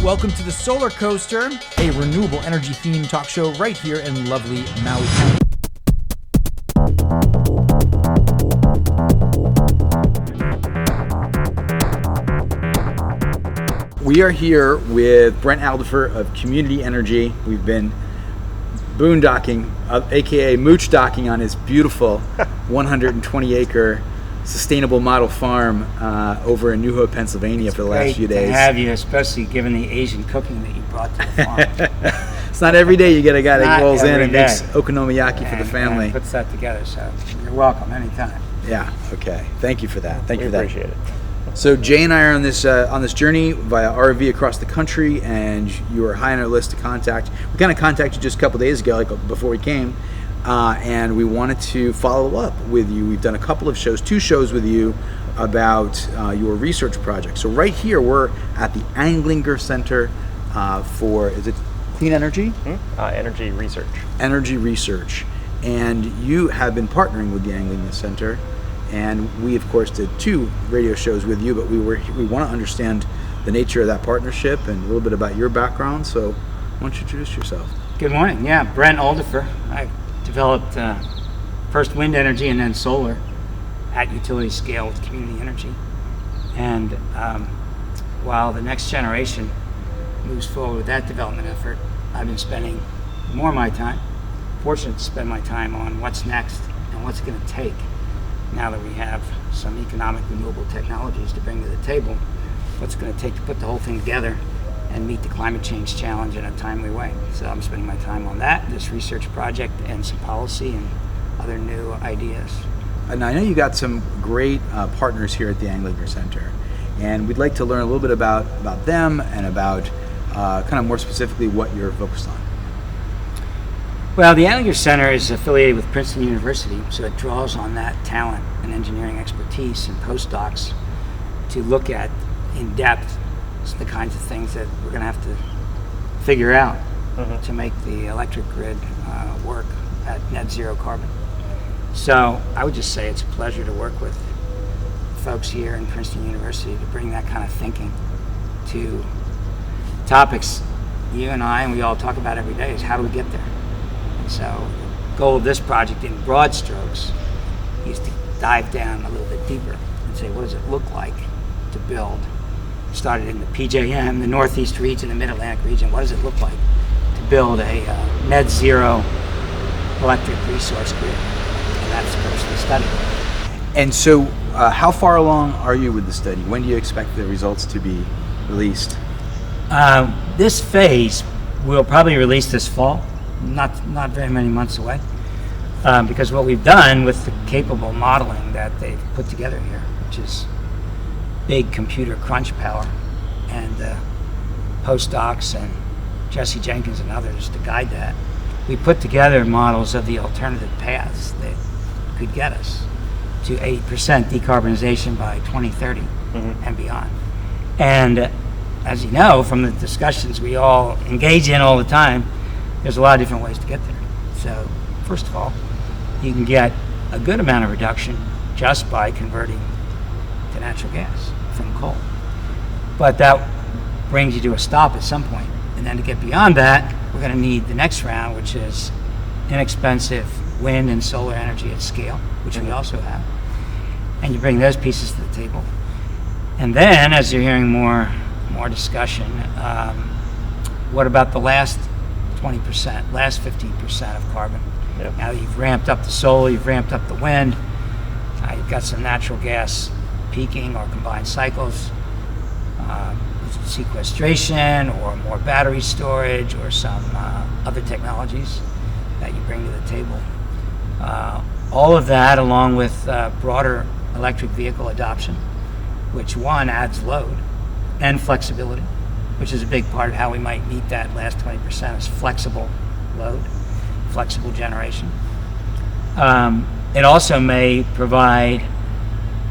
Welcome to the Solar Coaster, a renewable energy themed talk show right here in lovely Maui County. We are here with Brent Aldefer of Community Energy. We've been boondocking, aka mooch docking, on his beautiful 120-acre sustainable model farm over in New Hope, Pennsylvania for the last few days. Great to have you, especially given the Asian cooking that you brought to the farm. It's not every day you get a guy that rolls in and makes okonomiyaki for the family. And puts that together, so you're welcome anytime. Yeah, okay. Thank you for that. Thank you for that. Appreciate it. So Jay and I are on this journey via RV across the country, and you were high on our list to contact. We kind of contacted you just a couple days ago, like before we came, and we wanted to follow up with you. We've done a couple of shows, 2 shows with you about your research project. So right here, we're at the Andlinger Center for, is it clean energy? Energy research. Energy research. And you have been partnering with the Andlinger Center. And we, of course, did 2 radio shows with you, but we want to understand the nature of that partnership and a little bit about your background. So why don't you introduce yourself? Good morning. Yeah, Brent Aldefer. I developed first wind energy and then solar at utility scale with community energy. And while the next generation moves forward with that development effort, I've been spending more of my time, fortunate to spend my time on what's next and what's going to take. Now that we have some economic renewable technologies to bring to the table, what's it going to take to put the whole thing together and meet the climate change challenge in a timely way. So I'm spending my time on that, this research project, and some policy and other new ideas. And I know you got some great partners here at the Andlinger Center, and we'd like to learn a little bit about them and about kind of more specifically what you're focused on. Well, the Andlinger Center is affiliated with Princeton University, so it draws on that talent and engineering expertise and postdocs to look at in depth the kinds of things that we're going to have to figure out to make the electric grid work at net zero carbon. So I would just say it's a pleasure to work with folks here in Princeton University to bring that kind of thinking to topics you and I and we all talk about every day is how do we get there? So the goal of this project in broad strokes is to dive down a little bit deeper and say what does it look like to build, started in the PJM, the Northeast region, the Mid-Atlantic region, what does it look like to build a net zero electric resource grid? And that's the purpose of the study. And so how far along are you with the study? When do you expect the results to be released? This phase will probably release this fall. Not very many months away, because what we've done with the capable modeling that they've put together here, which is big computer crunch power, and postdocs and Jesse Jenkins and others to guide that, we put together models of the alternative paths that could get us to 80% decarbonization by 2030 and beyond. And as you know from the discussions we all engage in all the time, there's a lot of different ways to get there. So, first of all, you can get a good amount of reduction just by converting to natural gas from coal. But that brings you to a stop at some point. And then to get beyond that, we're going to need the next round, which is inexpensive wind and solar energy at scale, which we also have. And you bring those pieces to the table. And then, as you're hearing more discussion, what about the last 20%, last 15% of carbon? Yep. Now you've ramped up the solar, you've ramped up the wind, you've got some natural gas peaking or combined cycles, sequestration or more battery storage or some other technologies that you bring to the table. All of that along with broader electric vehicle adoption, which one adds load and flexibility, which is a big part of how we might meet that last 20% is flexible load, flexible generation. It also may provide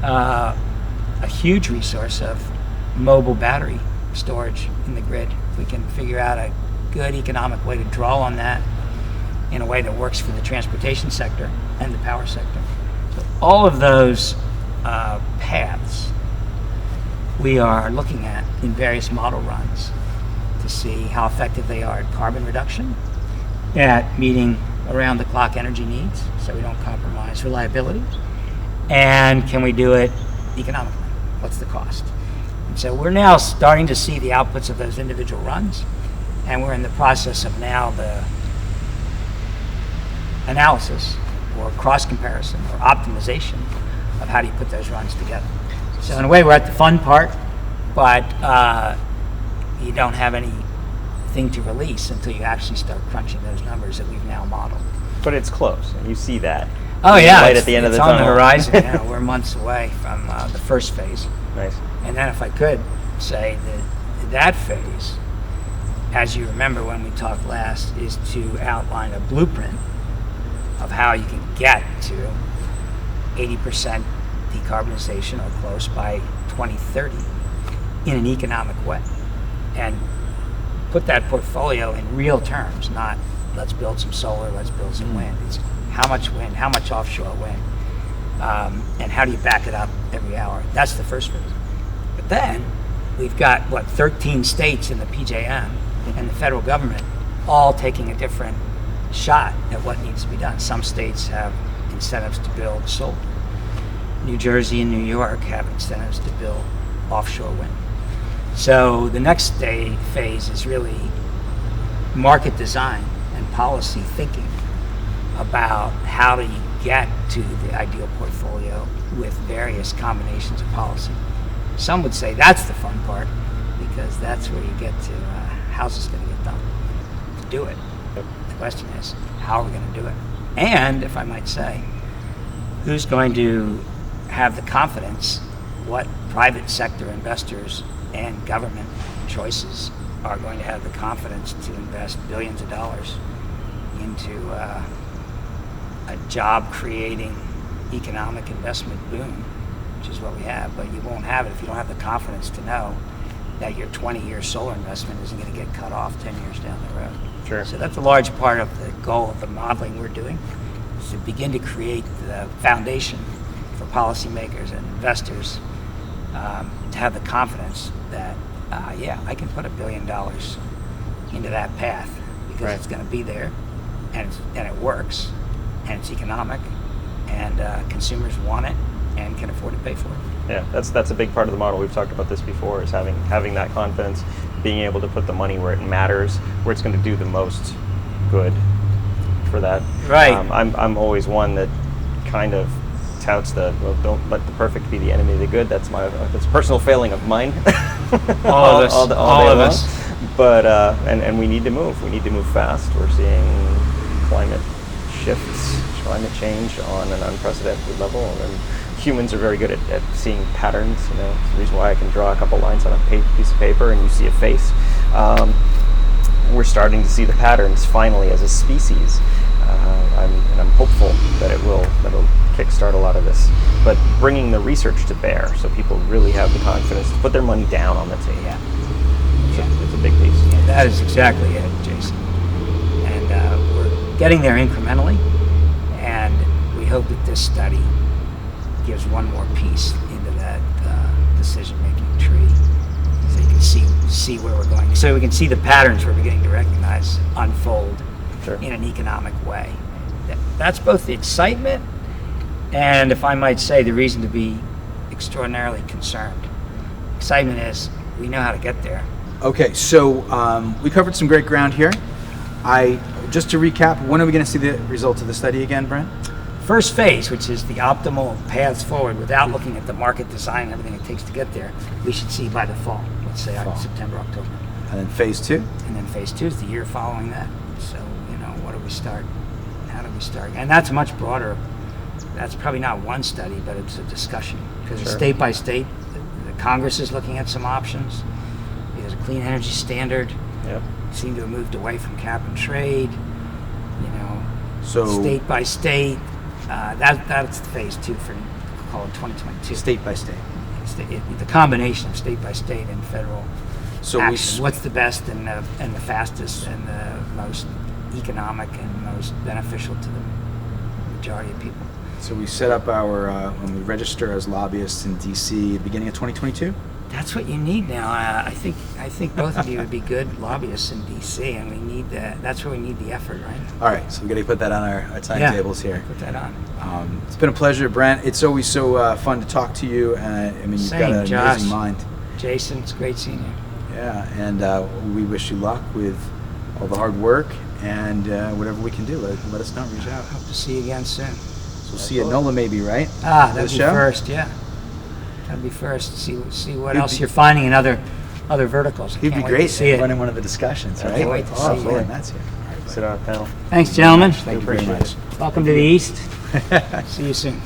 a huge resource of mobile battery storage in the grid. If we can figure out a good economic way to draw on that in a way that works for the transportation sector and the power sector. So all of those paths we are looking at in various model runs to see how effective they are at carbon reduction, at meeting around-the-clock energy needs, so we don't compromise reliability, and can we do it economically? What's the cost? And so we're now starting to see the outputs of those individual runs, and we're in the process of now the analysis or cross-comparison or optimization of how do you put those runs together. So in a way, we're at the fun part, but you don't have anything to release until you actually start crunching those numbers that we've now modeled. But it's close, and you see that. Oh yeah, Light at the end of the tunnel. It's on the horizon. Yeah, we're months away from the first phase. Nice. And then if I could say that phase, as you remember when we talked last, is to outline a blueprint of how you can get to 80% decarbonization or close by 2030 in an economic way, and put that portfolio in real terms, not let's build some solar, let's build some wind. It's how much wind, how much offshore wind, and how do you back it up every hour. That's the first phase. But then we've got 13 states in the PJM and the federal government all taking a different shot at what needs to be done. Some states have incentives to build solar. New Jersey and New York have incentives to build offshore wind. So the next phase is really market design and policy thinking about how do you get to the ideal portfolio with various combinations of policy. Some would say that's the fun part, because that's where you get to how's this going to get done to do it. The question is, how are we going to do it? And, if I might say, who's going to have the confidence, what private sector investors and government choices are going to have the confidence to invest billions of dollars into a job-creating economic investment boom, which is what we have, but you won't have it if you don't have the confidence to know that your 20-year solar investment isn't going to get cut off 10 years down the road. Sure. So that's a large part of the goal of the modeling we're doing, is to begin to create the foundation for policymakers and investors to have the confidence that, I can put $1 billion into that path because Right. it's going to be there, and it works, and it's economic, and consumers want it and can afford to pay for it. Yeah, that's a big part of the model. We've talked about this before, is having that confidence, being able to put the money where it matters, where it's going to do the most good for that. Right. I'm always one that kind of touts don't let the perfect be the enemy of the good. That's a personal failing of mine. All of us. All day of long. us. But and we need to move. We need to move fast. We're seeing climate shifts, climate change on an unprecedented level, and humans are very good at seeing patterns. It's the reason why I can draw a couple lines on a piece of paper and you see a face. We're starting to see the patterns finally as a species. I'm hopeful that it'll kickstart a lot of this. But bringing the research to bear so people really have the confidence to put their money down on the table. Yeah. It's a big piece. Yeah, that is exactly it, Jason. And we're getting there incrementally, and we hope that this study gives one more piece into that decision-making tree, so you can see where we're going, so we can see the patterns we're beginning to recognize unfold Sure. in an economic way. That's both the excitement and, if I might say, the reason to be extraordinarily concerned. Excitement is we know how to get there. Okay, so we covered some great ground here. Just to recap, when are we going to see the results of the study again, Brent? First phase, which is the optimal paths forward without looking at the market design and everything it takes to get there, we should see by the fall, let's say September, October. And then phase 2? And then phase 2 is the year following that. So, what do we start? How do we start? And that's much broader. That's probably not one study, but it's a discussion. Because Sure. state by state, the Congress is looking at some options. There's a clean energy standard. Yep. Seem to have moved away from cap and trade. So State by state. That's phase 2 for, call it 2022. state by state. The combination of state by state and federal So action. What's the best and the fastest and the most economic and most beneficial to the majority of people? So we set up our when we register as lobbyists in DC, beginning of 2022. That's what you need now. I think both of you would be good lobbyists in D.C. and we need that. That's where we need the effort, right? All right, so we got to put that on our timetables here. Put that on. It's been a pleasure, Brent. It's always so fun to talk to you. I mean, you've got an Josh. amazing mind. Jason, it's great seeing you. Yeah, and we wish you luck with all the hard work and whatever we can do. Let us know. Reach out. Hope to see you again soon. So we'll see you at NOLA maybe, right? That'd be show? first, yeah. That'd be first. See what else you're finding in other verticals. It'd be great to run one of the discussions, right? Can't wait to see you. That's here. Sit on a panel. Thanks, gentlemen. Thank you very much. Welcome to the East. See you soon.